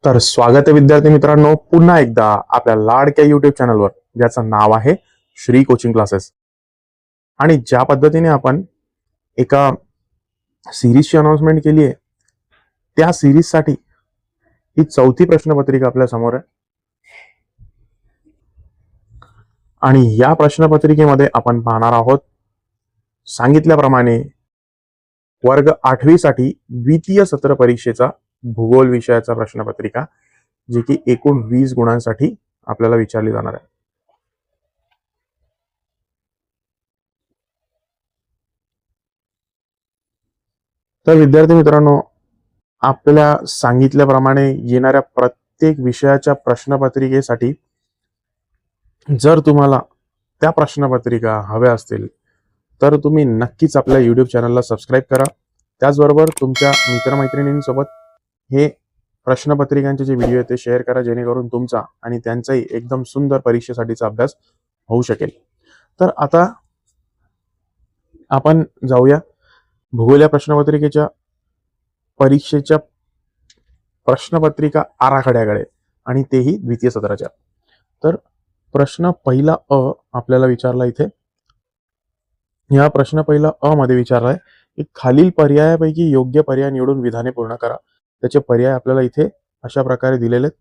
तर स्वागत आहे विद्यार्थी मित्रांनो, पुन्हा एकदा आपल्या लाडक्या युट्यूब चॅनलवर, ज्याचं नाव आहे श्री कोचिंग क्लासेस. आणि ज्या पद्धतीने आपण एका सिरीजची अनाउन्समेंट केली आहे, त्या सिरीजसाठी ही चौथी प्रश्नपत्रिका आपल्या समोर आहे. आणि या प्रश्नपत्रिकेमध्ये आपण पाहणार आहोत सांगितल्याप्रमाणे वर्ग 8वी साठी द्वितीय सत्र परीक्षेचा भूगोल विषयाचा प्रश्नपत्रिका, जी की एकूण 20 गुणांसाठी आपल्याला विचारली जाणार आहे. तर विद्यार्थी मित्रांनो, आपल्या सांगितल्याप्रमाणे येणाऱ्या प्रत्येक विषयाच्या प्रश्नपत्रिकेसाठी जर तुम्हाला त्या प्रश्नपत्रिका हव्या असतील तर तुम्ही नक्कीच आपल्या YouTube चॅनलला सबस्क्राईब करा. त्याचबरोबर तुमच्या मित्रमैत्रिणींसोबत हे प्रश्नपत्रिकांचे जे व्हिडिओ आहेत ते शेअर करा, जेणेकरून तुमचा आणि त्यांचाही एकदम सुंदर परीक्षेसाठीचा अभ्यास होऊ शकेल. तर आता आपण जाऊया भूगोल या प्रश्नपत्रिकेच्या परीक्षेच्या प्रश्नपत्रिका आराखड्याकडे, आणि तेही द्वितीय सत्राच्या. तर प्रश्न पहिला अ आपल्याला विचारला इथे. या प्रश्न पहिला अ मध्ये विचारलाय की खालील पर्यायापैकी योग्य पर्याय निवडून विधाने पूर्ण करा. त्याचे पर्याय आपल्याला इथे अशा प्रकारे दिलेले आहेत.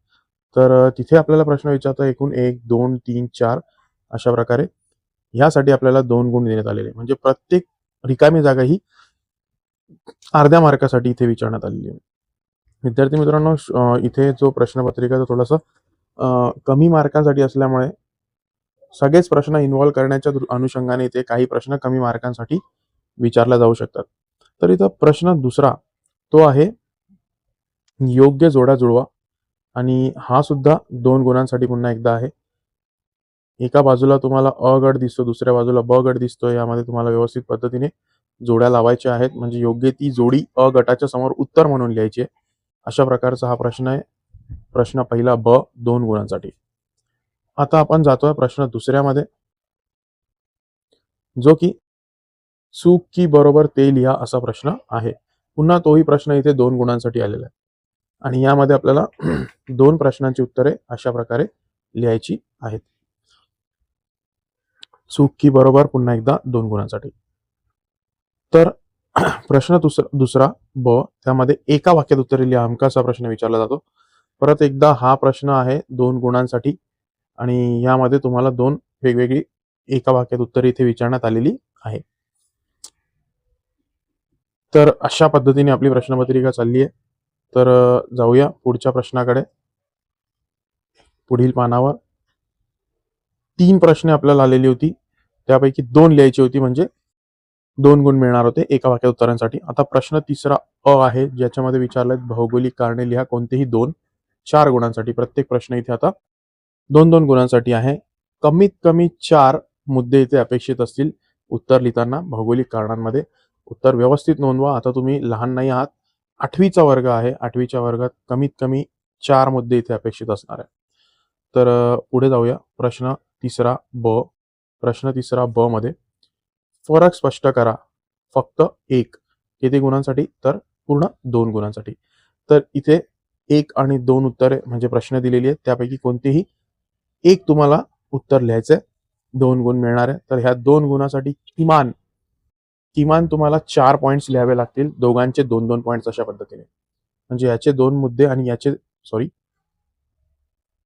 तर तिथे आपल्याला प्रश्न विचारतो एकूण 1 2 3 4 अशा प्रकारे. यासाठी आपल्याला 2 गुण देण्यात आलेले, म्हणजे प्रत्येक रिकामी जागा ही अर्ध्या मार्कासाठी इथे विचारण्यात आलेली आहे. विद्यार्थी मित्रांनो, इथे जो प्रश्नपत्रिका थोडासा कमी मार्कांसाठी असल्यामुळे सगळेच प्रश्न इन्व्हॉल्व करण्याच्या अनुषंगाने इथे काही प्रश्न कमी मार्कांसाठी विचारले जाऊ शकतात. तर इथं प्रश्न दुसरा तो आहे योग्य जोड्या जुळवा, आणि हा सुद्धा 2 गुणांसाठी पुन्हा एकदा आहे. एका बाजूला तुम्हाला अ गट दिसतो, दुसऱ्या बाजूला ब गट दिसतो. यामध्ये तुम्हाला व्यवस्थित पद्धतीने जोड्या लावायच्या आहेत, म्हणजे योग्य ती जोडी अ गटाच्या समोर उत्तर म्हणून लिहायची आहे. अशा प्रकारचा हा प्रश्न आहे. प्रश्न पहिला ब 2 गुणांसाठी. आता आपण जातोय प्रश्न दुसऱ्यामध्ये, जो की चूक की बरोबर ते लिहा असा प्रश्न आहे. पुन्हा तोही प्रश्न इथे 2 गुणांसाठी आलेला आहे, आणि यामध्ये आपल्याला 2 प्रश्नांची उत्तरे अशा प्रकारे लिहायची आहेत. चूक की बरोबर पुन्हा एकदा 2 गुणांसाठी. तर प्रश्न दुसरा ब, त्यामध्ये एका वाक्यात उत्तरे लिहा हमका असा प्रश्न विचारला जातो. परत एकदा हा प्रश्न आहे 2 गुणांसाठी, आणि यामध्ये तुम्हाला 2 वेगवेगळी एका वाक्यात उत्तरे इथे विचारण्यात आलेली आहे. तर अशा पद्धतीने आपली प्रश्नपत्रिका चालली आहे. तर जाऊया पुढच्या प्रश्नाकडे. पुढील पानावर 3 प्रश्न आपल्याला आलेली होती, त्यापैकी 2 लिहायची होती, म्हणजे 2 गुण मिळणार होते एका वाक्यात उत्तरांसाठी. आता प्रश्न तिसरा अ आहे, ज्याच्यामध्ये विचारलंय भौगोलिक कारणे लिहा कोणतेही 2, 4 गुणांसाठी. प्रत्येक प्रश्न इथे आता 2-2 गुणांसाठी आहे. कमीत कमी 4 मुद्दे इथे अपेक्षित असतील उत्तर लिहिताना भौगोलिक कारणांमध्ये. उत्तर व्यवस्थित नोंदवा. आता तुम्ही लहान नाही आहात, 8वीचा वर्ग आहे. 8वीच्या वर्गात कमीत कमी 4 मुद्दे इथे अपेक्षित असणार आहे. तर पुढे जाऊया. प्रश्न तिसरा ब. प्रश्न तिसरा ब मध्ये फरक स्पष्ट करा फक्त 1. किती गुणांसाठी? तर पूर्ण 2 गुणांसाठी. तर इथे 1 आणि 2 उत्तरे म्हणजे प्रश्न दिलेली आहेत, त्यापैकी कोणतेही एक तुम्हाला उत्तर लिहायचंय, 2 गुण मिळणार आहे. तर ह्या 2 गुणासाठी किमान तुम्हाला 4 पॉईंट्स लिहावे लागतील, दोघांचे 2-2 पॉईंट्स अशा पद्धतीने. म्हणजे याचे 2 मुद्दे आणि याचे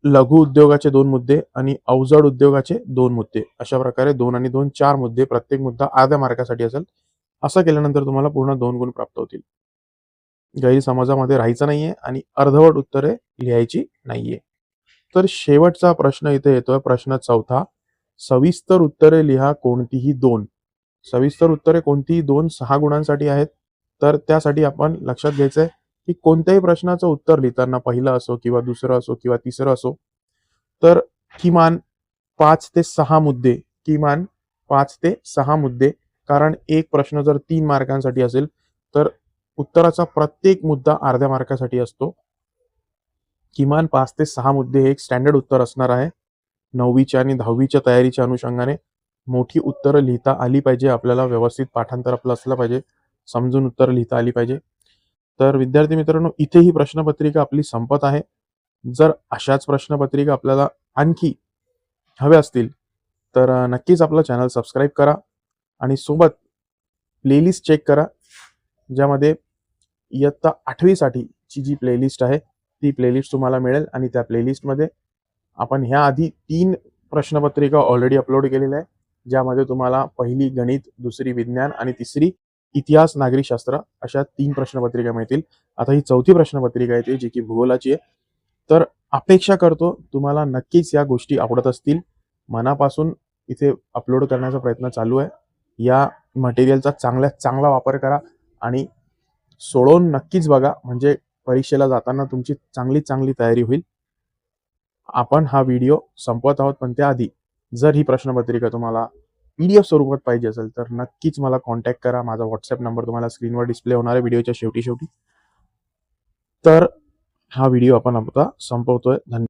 लघु उद्योगाचे 2 मुद्दे आणि अवजड उद्योगाचे 2 मुद्दे, अशा प्रकारे 2 आणि 2 4 मुद्दे. प्रत्येक मुद्दा अर्ध्या मार्कासाठी असेल. असं केल्यानंतर तुम्हाला पूर्ण 2 गुण प्राप्त होतील. गैरसमजामध्ये राहायचं नाहीये आणि अर्धवट उत्तरे लिहायची नाहीये. तर शेवटचा प्रश्न इथे येतोय, प्रश्न चौथा. सविस्तर उत्तरे लिहा कोणतीही 2. सविस्तर उत्तरे कोणतीही 2 6 गुणांसाठी आहेत. तर त्यासाठी आपण लक्षात घ्यायचंय की कोणत्याही प्रश्नाचं उत्तर लिहिताना, पहिलं असो किंवा दुसरं असो किंवा तिसरं असो, तर किमान 5 ते 6 मुद्दे, किमान 5 ते 6 मुद्दे. कारण एक प्रश्न जर 3 मार्कांसाठी असेल तर उत्तराचा प्रत्येक मुद्दा अर्ध्या मार्कासाठी असतो. किमान 5 ते 6 मुद्दे हे एक स्टँडर्ड उत्तर असणार आहे. 9वीच्या आणि 10वीच्या तयारीच्या अनुषंगाने मोठी उत्तरं लिहिता आली पाहिजे आपल्याला. व्यवस्थित पाठांतर आपलं असलं पाहिजे, समजून उत्तरं लिहिता आली पाहिजे. तर विद्यार्थी मित्रांनो, इथे ही प्रश्नपत्रिका आपली संपत आहे. जर अशाच प्रश्नपत्रिका आपल्याला आणखी हव्या असतील तर नक्कीच आपलं चॅनल सबस्क्राईब करा आणि सोबत प्लेलिस्ट चेक करा, ज्यामध्ये इयत्ता 8वी साठीची जी प्लेलिस्ट आहे ती प्लेलिस्ट तुम्हाला मिळेल. आणि त्या प्लेलिस्टमध्ये आपण ह्या आधी 3 प्रश्नपत्रिका ऑलरेडी अपलोड केलेल्या आहे, ज्यामध्ये तुम्हाला पहिली गणित, दुसरी विज्ञान आणि तिसरी इतिहास नागरिकशास्त्र अशा 3 प्रश्नपत्रिका मिळतील. आता ही 4थी प्रश्नपत्रिका येते जी की भूगोलाची आहे. तर अपेक्षा करतो तुम्हाला नक्कीच या गोष्टी आवडत असतील. मनापासून इथे अपलोड करण्याचा प्रयत्न चालू आहे. या मटेरियलचा चांगल्यात चांगला वापर करा आणि सोडवून नक्कीच बघा, म्हणजे परीक्षेला जाताना तुमची चांगली तयारी होईल. आपण हा व्हिडिओ संपवत आहोत, पण त्याआधी जर ही प्रश्नपत्रिका तुम्हाला PDF स्वरूपात पाहिजे असेल तर नक्कीच मला कॉन्टॅक्ट करा. माझा WhatsApp नंबर तुम्हाला स्क्रीनवर डिस्प्ले होणार आहे व्हिडिओच्या शेवटी. तर हा व्हिडिओ आपण आता संपवतोय. धन्यवाद.